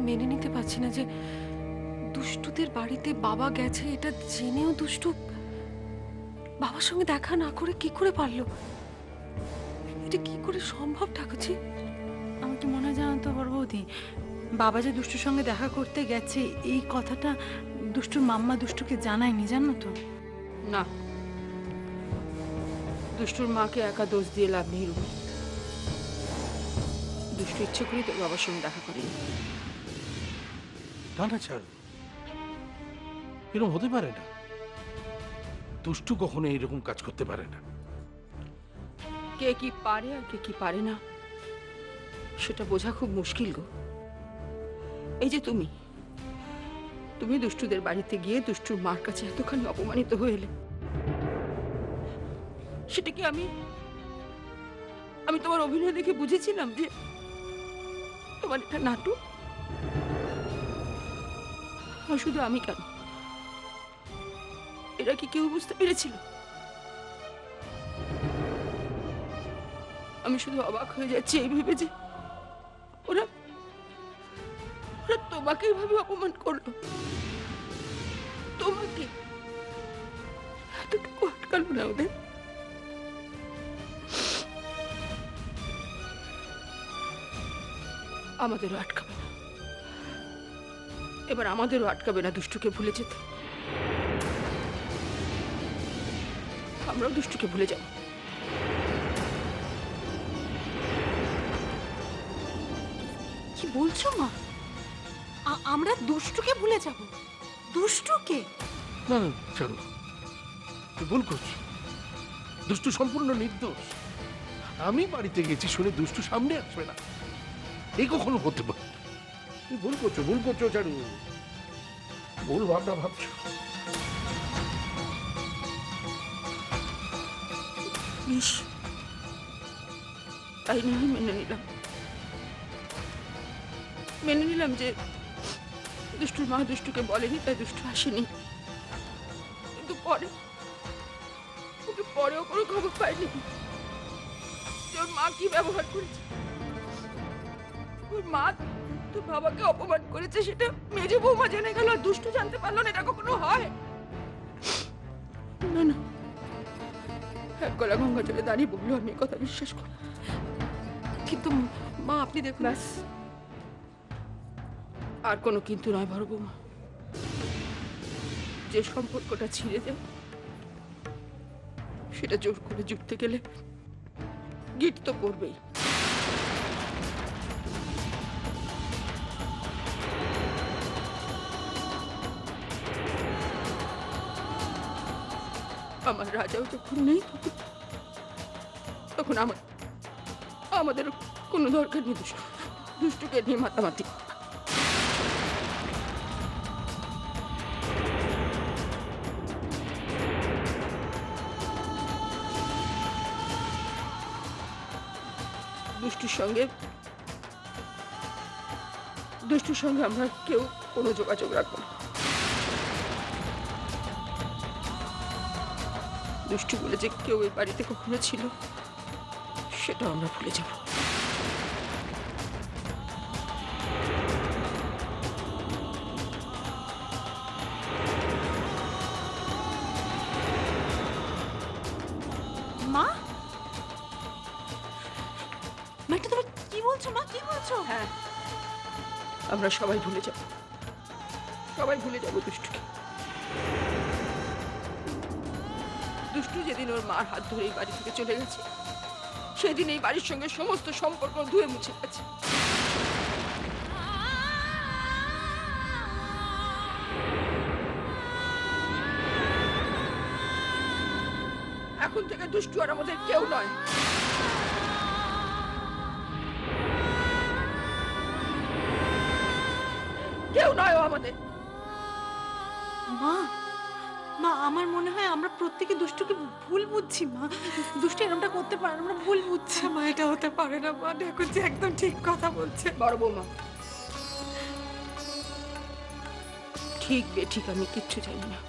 মেনে নিতে পারছি না যে দুষ্টুদের বাড়িতে বাবা গেছে এটা জেনেও দুষ্টু বাবার সঙ্গে দেখা না করে কি করে পারলো? এটা কি করে সম্ভব ঠাকুরজি? আমার কি মনে হয় জানো তো বড় বৌদি, বাবা যে দুষ্টুর সঙ্গে দেখা করতে গেছে এই কথাটা দুষ্টুর মাম্মা দুষ্টুকে জানায়নি, জানো তো? না, দুষ্টুর মাকে একা দোষ দিয়ে লাভ নেই রুমি। দুষ্টু ইচ্ছে করেই তোর বাবার সঙ্গে দেখা করেনি। না না ছাড়, এরকম হতে পারে না। দুষ্টু কখনো এরকম কাজ করতে পারে না। কে কি পারে আর কে কি পারে না সেটা বোঝা খুব মুশকিল গো। এই যে তুমি তুমি দুষ্টুদের বাড়িতে গিয়ে দুষ্টুর মার কাছে এতখানি অপমানিত হয়ে এলে, সেটা কি আমি তোমার অভিনয় দেখে বুঝেছিলাম যে তোমার এটা নাটক? আর শুধু আমি কেন, এরা কি কেউ বুঝতে পেরেছিল? আমি শুধু অবাক হয়ে যাচ্ছি এই ভেবে যে ওরা তোমাকে এইভাবে অপমান করলো। তোমাকে এতটুকু আটকালো না ওদের? আমাদেরও আটকাবে না, এবার আমাদেরও আটকাবে না দুষ্টুকে ভুলে যেতে। আমরাও দুষ্টুকে ভুলে যাব। কি বলছো মা? আমরা দুষ্টুকে ভুলে যাব? দুষ্টুকে? না না ছাড়ো, তুই ভুল করছো। দুষ্টু সম্পূর্ণ নির্দোষ। আমি বাড়িতে গেছি শুনে দুষ্টু সামনে আসবে না, এই কখনো হতে পারে না। তুই ভুল করছো ছাড়ু, ভুল ভাবনা ভাবছো। তাই নিয়ে মেনে নিলাম যে দুষ্টুর মা দুষ্টুকে বলেনি, তাই দুষ্টু আসেনি। কিন্তু পরেও কোনো খবর পাইনি যে ওর মা কি ব্যবহার করেছে। ওর মা তোর বাবাকে অপমান করেছে সেটা মেজে বৌমা জেনে গেল, আর দুষ্টু জানতে পারলো না। এটা কখনো হয়? না না, এক গলা গঙ্গা জলে দাঁড়িয়ে বললো আমি কথা বিশ্বাস করি। কিন্তু মা আপনি দেখুন, ব্যাস, আর কোনো কিন্তু নয় বড় বৌমা। যে সম্পর্কটা ছিঁড়ে যায় সেটা জোর করে জুড়তে গেলে গিট তো পড়বেই। আমার রাজাও যখন নেই তখন আমাদের কোনো দরকার নেই দুষ্টুকে নিয়ে মাতামাতি। দুষ্টুর সঙ্গে আমরা কেউ কোনো যোগাযোগ রাখবো না। দুষ্টু বলে যে কেউ এই বাড়িতে কখনো ছিল সেটা আমরা ভুলে যাব। মা, এটা তুমি কি বলছো মা? কি বলছো? হ্যাঁ, আমরা সবাই ভুলে যাব দুষ্টুকে। দুষ্টু যেদিন ওর মার হাত ধরে এই বাড়ি থেকে চলে গেছে সেদিন এই বাড়ির সঙ্গে সমস্ত সম্পর্ক ধুয়ে মুছে গেছে। এখন থেকে দুষ্টু আর আমাদের কেউ নয়। কেউ নয় ও আমাদের। মা, আমার মনে হয় আমরা প্রত্যেকে দুষ্টুকে ভুল বুঝছি মা। দুষ্টু এরকমটা করতে পারে, আমরা ভুল বুঝছি। মা এটা হতে পারে না মা, দেখুন যে একদম ঠিক কথা বলছে বড় বৌমা। ঠিক বেঠিক আমি কিচ্ছু জানি না,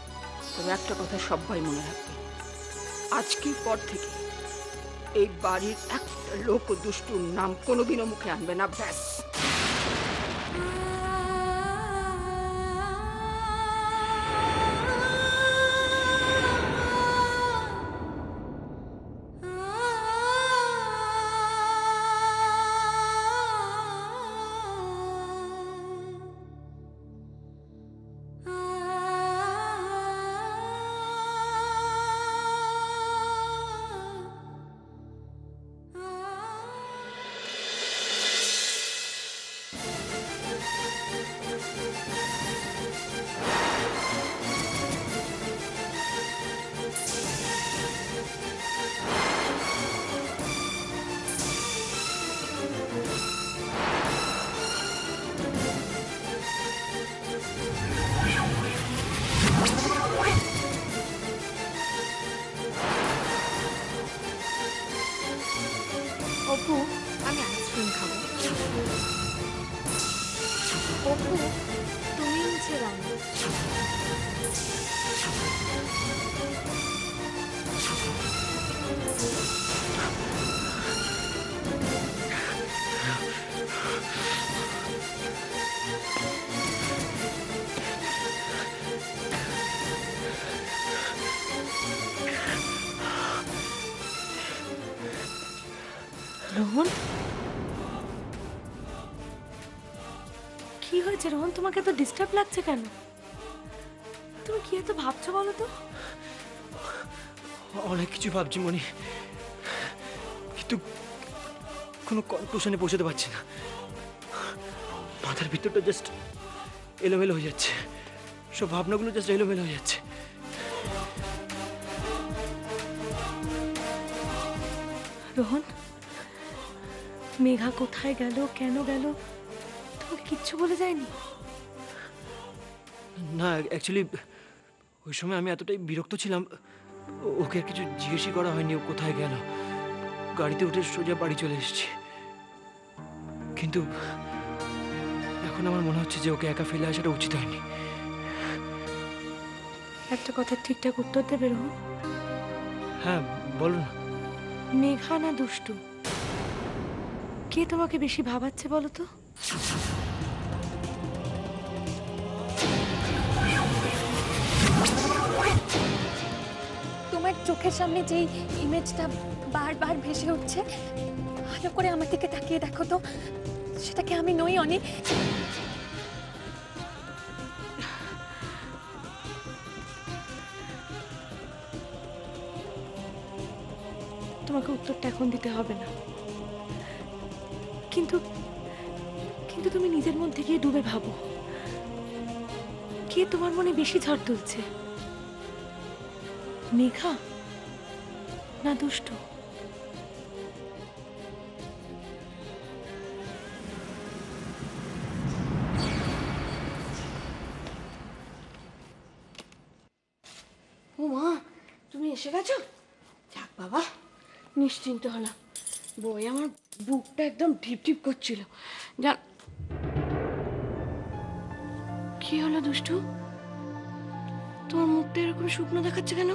তবে একটা কথা সবাই মনে রাখবে, আজকের পর থেকে এই বাড়ির একটা লোক দুষ্টুর নাম কোনোদিনও মুখে আনবে না। ব্যাস। রোহন, কি হয়েছে রোহন? তোমাকে এত ডিস্টার্ব লাগছে কেন? তুমি কি এত ভাবছো বলো তো? অনেক কিছু ভাবছি মনি, কিন্তু কোনো কনক্লুশনে পৌঁছাতে পারছি না। মাথার ভিতরটা জাস্ট এলোমেলো হয়ে যাচ্ছে, সব ভাবনাগুলো জাস্ট এলোমেলো হয়ে যাচ্ছে। রোহন, মেঘা কোথায় গেল, কেন গেল, তোমাকে কিচ্ছু বলে যায়নি? না, অ্যাকচুয়ালি ওই সময় আমি এতটাই বিরক্ত ছিলাম, ওকে আর কিছু জিজ্ঞেসই করা হয়নি ও কোথায় গেল। গাড়িতে উঠে সোজা বাড়ি চলে এসেছি। কিন্তু এখন আমার মনে হচ্ছে যে ওকে একা ফেলে আসাটা উচিত হয়নি। একটা কথা ঠিকঠাক উত্তর দেবে রোহন? হ্যাঁ বলো না। মেঘা না দুষ্টু, কে তোমাকে বেশি ভাবাচ্ছে বলো তো? তোমার চোখের সামনে যেই ইমেজটা বারবার ভেসে উঠছে, ভালো করে আমার দিকে তাকিয়ে দেখো তো, সেটাকে আমি নই অনেক? তোমাকে উত্তরটা এখন দিতে হবে না, কিন্তু কিন্তু তুমি নিজের মধ্যে গিয়ে ডুবে ভাবো, কে তোমার মনে বেশি ঝড় তুলছে, মেঘা না দুষ্টু? ও মা, তুমি এসে গেছো? যাক বাবা, নিশ্চিন্ত হলাম। বই আমার বুকটা একদম ঢিপ ঢিপ করছিল। যাক। কি হলো দুষ্টু? তোমার মুখটা এরকম শুকনো দেখাচ্ছে কেন?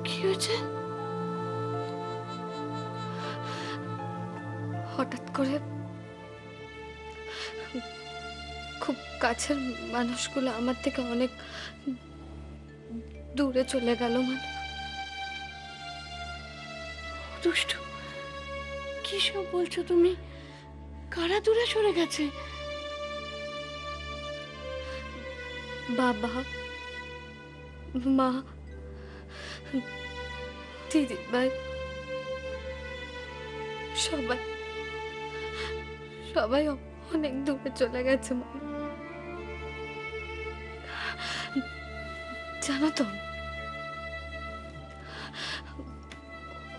কি হয়েছে? হঠাৎ করে খুব কাছের মানুষগুলো আমার থেকে অনেক দূরে চলে গেল। মানে দুষ্টু, কি সব বলছো তুমি? কারা দূরে সরে গেছে? বাবা, মা, দিদি ভাই, সবাই সবাই অনেক দূরে চলে গেছে। মানে জানো তো,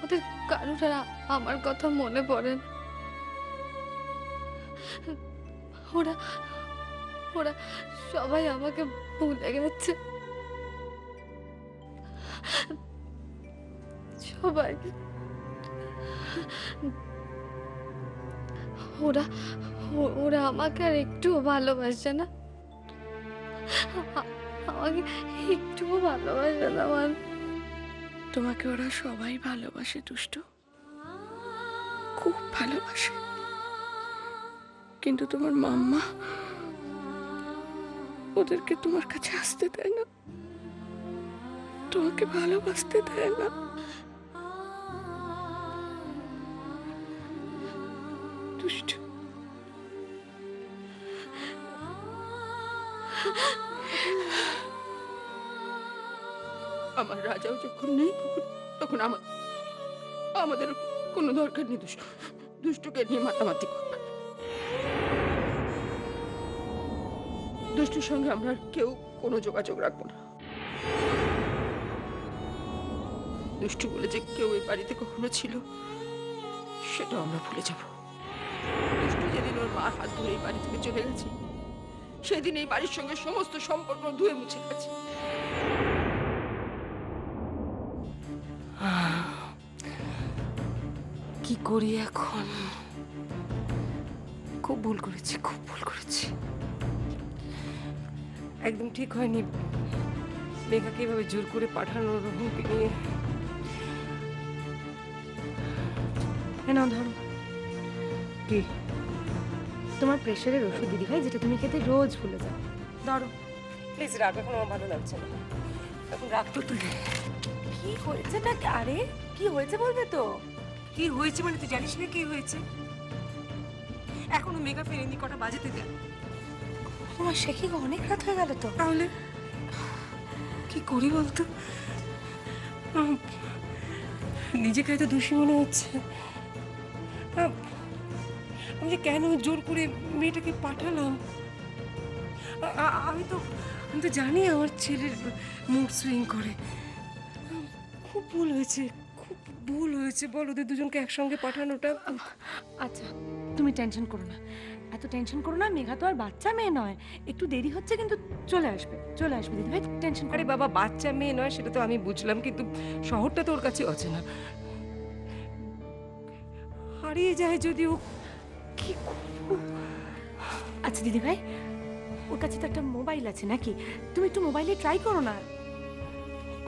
ওদের কারোর আর আমার কথা মনে পড়ে না। ওরা ওরা সবাই আমাকে ভুলে গেছে। সবাই। ওরা ওরা আমাকে আর একটুও ভালোবাসে না, আমাকে একটুও ভালোবাসে না। তোমাকে ওরা সবাই ভালোবাসে দুষ্টু, খুব ভালোবাসে, কিন্তু তোমার মাম্মা ওদেরকে তোমার কাছে আসতে দেয় না, তোমাকে ভালোবাসতে দেয় না। দুষ্টু, আমার রাজাও যখন নেই তখন আমাদের কোনো দরকার নেই দুষ্টুকে নিয়ে মাতামাতি করবার। দুষ্টুর সঙ্গে আমরা কেউ কোনো যোগাযোগ রাখবো না। দুষ্টু বলে যে কেউ এই বাড়িতে কখনো ছিল সেটাও আমরা ভুলে যাব। দুষ্টু যেদিন ওর মার হাত ধরে এই বাড়ি থেকে চলে গেছে, সেদিন এই বাড়ির সঙ্গে সমস্ত সম্পর্ক ধুয়ে মুছে গেছে। কি করি এখন? খুব ভুল করেছি, খুব ভুল করেছি। একদম ঠিক হয়নি মেঘাকে এভাবে জোর করে পাঠানো রোহনকে নিয়ে। না ধরো, কি? তোমার প্রেশারের ওষুধ দিদি ভাই, যেটা তুমি খেতে রোজ ভুলে যাও। ধরো প্লিজ, রাগ এখন আমার ভালো লাগছে না, এখন রাগ তো তুলে। কি হয়েছে? আরে কি হয়েছে বলবে তো? কি হয়েছে মানে তুই জানিস না কি হয়েছে? এখনো মেঘা ফেরেনি, কটা বাজাতে দেয়। তোমার সে কি অনেক রাত হয়ে গেল তো। তাহলে কি করি বলতো? নিজেকে হয়তো দোষী মনে হচ্ছে। আমি যে কেন জোর করে মেয়েটাকে পাঠালাম। আমি তো জানি আমার ছেলের মুড সুইং করে। খুব ভুল হয়েছে, খুব ভুল হয়েছে। বল, ওদের দুজনকে একসঙ্গে পাঠানোটা। আচ্ছা তুমি টেনশন করো না, এত টেনশন করো না। মেঘা তো আর বাচ্চা মেয়ে নয়, একটু দেরি হচ্ছে কিন্তু চলে আসবে, চলে আসবে দিদিভাই, টেনশন আরে করে। বাবা, বাচ্চা মেয়ে নয় সেটা তো আমি বুঝলাম, কিন্তু শহরটা তো ওর কাছে অচেনা। হারিয়ে যায় যদি ও, কি করবো? আচ্ছা দিদিভাই, ওর কাছে তো একটা মোবাইল আছে নাকি, তুমি একটু মোবাইলে ট্রাই করো না।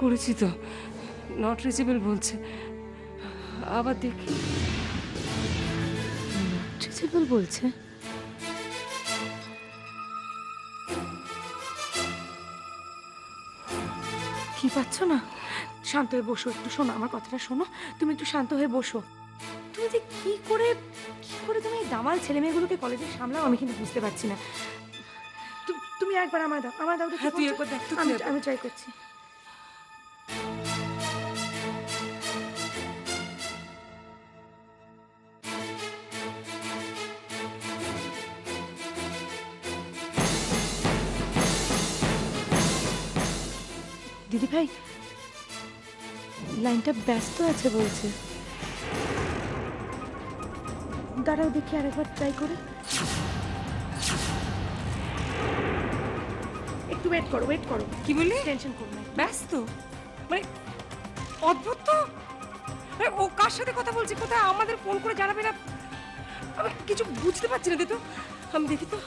করেছি তো, নট রিচেবল বলছে। আবার দেখি। রিচেবল বলছে? কি পাচ্ছ না? শান্ত হয়ে বসো একটু, শোনো আমার কথাটা শোনো, তুমি একটু শান্ত হয়ে বসো। তুমি যে কি করে তুমি এই দামাল ছেলে মেয়েগুলোকে কলেজে সামলাও আমি কিন্তু বুঝতে পারছি না। তুমি একবার আমায় দাও, আমায় দাও তো। হ্যাঁ, তুই একবার দেখ তো, তুই একবার। আমি ট্রাই করছি। দিদিভাই লাইনটা ব্যস্ত আছে বলছে, দাঁড়াও দেখি আরেকবার ট্রাই করে। একটু ওয়েট করো, ওয়েট করো। কি বললি? টেনশন করো না। ব্যস্ত মানে অদ্ভুত তো। আরে ও কার সাথে কথা বলছে, কোথায়? আমাদের ফোন করে জানাবে না? আমি কিছু বুঝতে পারছি না। দে তো, আমি দেখি তো।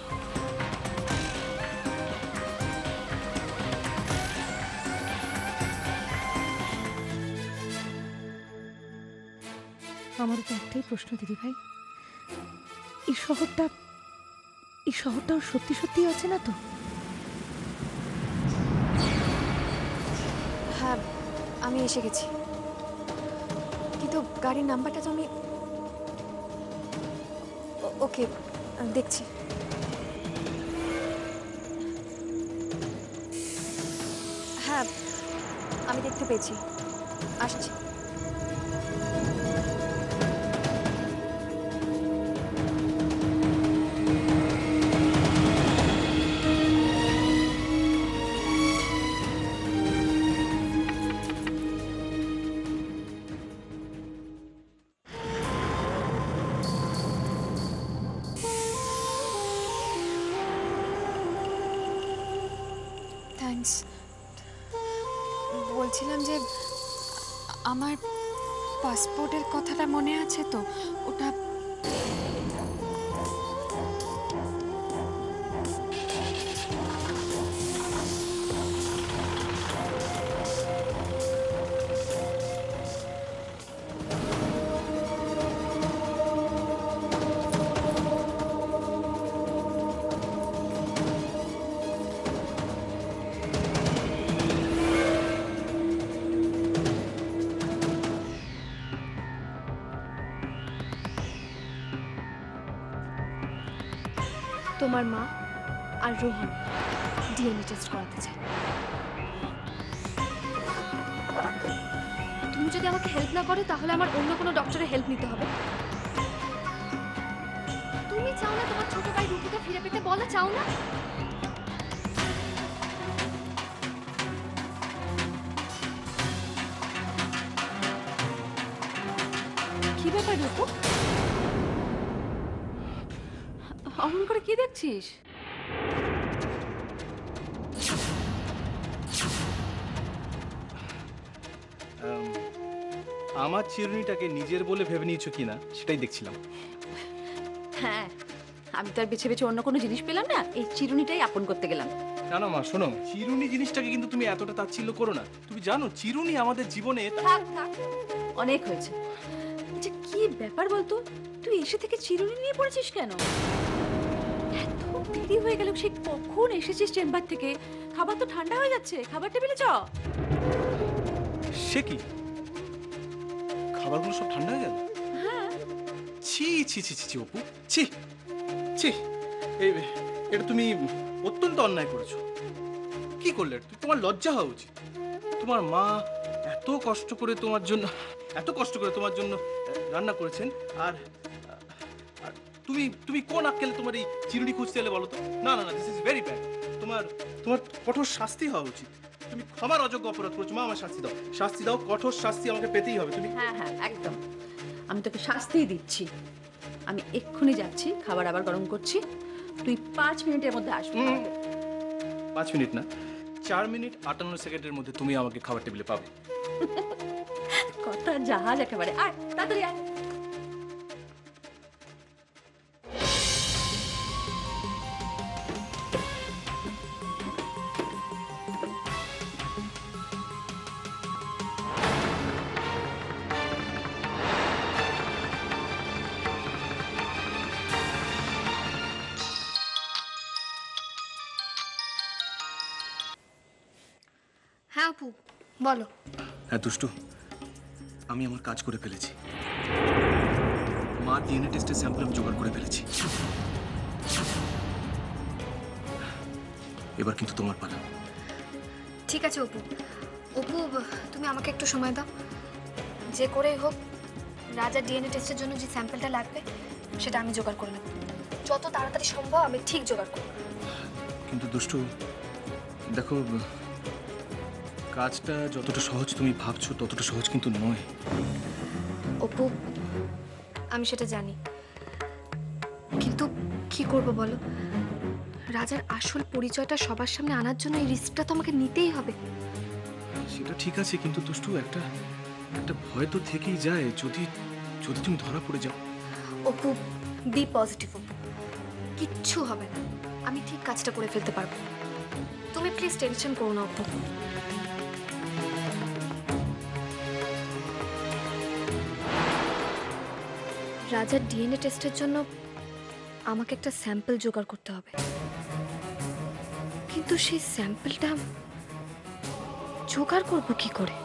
আমারও তো একটাই প্রশ্ন দিদিভাই, এই শহরটা ওর সত্যি সত্যি আছে না তো? হ্যাঁ, আমি এসে গেছি, কিন্তু গাড়ির নাম্বারটা তো আমি। ওকে, দেখছি। হ্যাঁ, আমি দেখতে পেয়েছি, আসছি। থ্যাঙ্কস। বলছিলাম যে আমার পাসপোর্টের কথাটা মনে আছে তো? ওটা তোমার মা আর রোহন ডিএনএ টেস্ট করাতে চাই। তুমি যদি আমাকে হেল্প না করো তাহলে আমার অন্য কোনো ডক্টরের হেল্প নিতে হবে। তুমি চাও না তোমার ছোট ভাই রুটিকে ফিরে পেতে? বলো, চাও না? কি ব্যাপার রূপু, অমন করে কি দেখছিস? আমার চিরুনিটাকে নিজের বলে ভেবে নিয়েছো কিনা সেটাই দেখছিলাম। হ্যাঁ, আমি তো আর বেছে বেছে অন্য কোনো জিনিস পেলাম না, এই চিরুনিটাই আপন করতে গেলাম। না না মা, শোনো, চিরুনি জিনিসটাকে কিন্তু তুমি এতটা তাচ্ছিল্য করো না। তুমি জানো চিরুনি আমাদের জীবনে থাক থাক, অনেক হয়েছে। আচ্ছা কি ব্যাপার বলতো, তুই এসে থেকে চিরুনি নিয়ে পড়েছিস কেন? এত দেরি হয়ে গেল, সে কখন এসেছিস চেম্বার থেকে? খাবার তো ঠান্ডা হয়ে যাচ্ছে, খাবার টেবিলে চ। সে কি, খাবারগুলো সব ঠান্ডা হয়ে গেল? ছি ছি ছি ছি ছি অপু, ছি ছি, এটা তুমি অত্যন্ত অন্যায় করেছো। কি করলে? তোমার লজ্জা হওয়া উচিত। তোমার মা এত কষ্ট করে তোমার জন্য রান্না করেছেন, আর আর তুমি কোন আক্কেলে তোমার এই চিরুনি খুঁজতে এলে বলো তো? না না না, দিস ইজ ভেরি ব্যাড। তোমার কঠোর শাস্তি হওয়া উচিত। তুমি ক্ষমার অযোগ্য অপরাধ করেছো। মা, আমার শাস্তি দাও, কঠোর শাস্তি আমাকে পেতেই হবে। তুমি হ্যাঁ হ্যাঁ একদম, আমি তোকে শাস্তিই দিচ্ছি। আমি এক্ষুনি যাচ্ছি, খাবার আবার গরম করছি, তুই 5 মিনিটের মধ্যে আসবি। 5 মিনিট না, 4 মিনিট 58 সেকেন্ডের মধ্যে তুমি আমাকে খাবার টেবিলে পাবে। কথা জাহাজ একেবারে। আয় তাড়াতাড়ি আয়। হ্যাঁ আপু, বলো। হ্যাঁ দুষ্টু, আমি আমার কাজ করে ফেলেছি। মার ডিএনএ টেস্টের স্যাম্পল আমি জোগাড় করে ফেলেছি। এবার কিন্তু তোমার পালা। ঠিক আছে অপু। তুমি আমাকে একটু সময় দাও। যে করেই হোক রাজার ডিএনএ টেস্টের জন্য যে স্যাম্পলটা লাগবে সেটা আমি জোগাড় করে নেব। যত তাড়াতাড়ি সম্ভব আমি ঠিক জোগাড় করব। কিন্তু দুষ্টু দেখো, কাজটা যতটা সহজ তুমি ভাবছো ততটা সহজ কিন্তু নয়। অপু, আমি সেটা জানি, কিন্তু কি করব বলো? রাজার আসল পরিচয়টা সবার সামনে আনার জন্য এই রিস্কটা তো আমাকে নিতেই হবে। সেটা ঠিক আছে, কিন্তু দুষ্টু একটা ভয় তো থেকেই যায়, যদি তুমি ধরা পড়ে যাও। অপু, বি পজিটিভ অপু, কিচ্ছু হবে না, আমি ঠিক কাজটা করে ফেলতে পারবো। তুমি প্লিজ টেনশন করো না অপু। রাজার ডিএনএ টেস্টের জন্য আমাকে একটা স্যাম্পল জোগাড় করতে হবে, কিন্তু সেই স্যাম্পলটা জোগাড় করবো কি করে?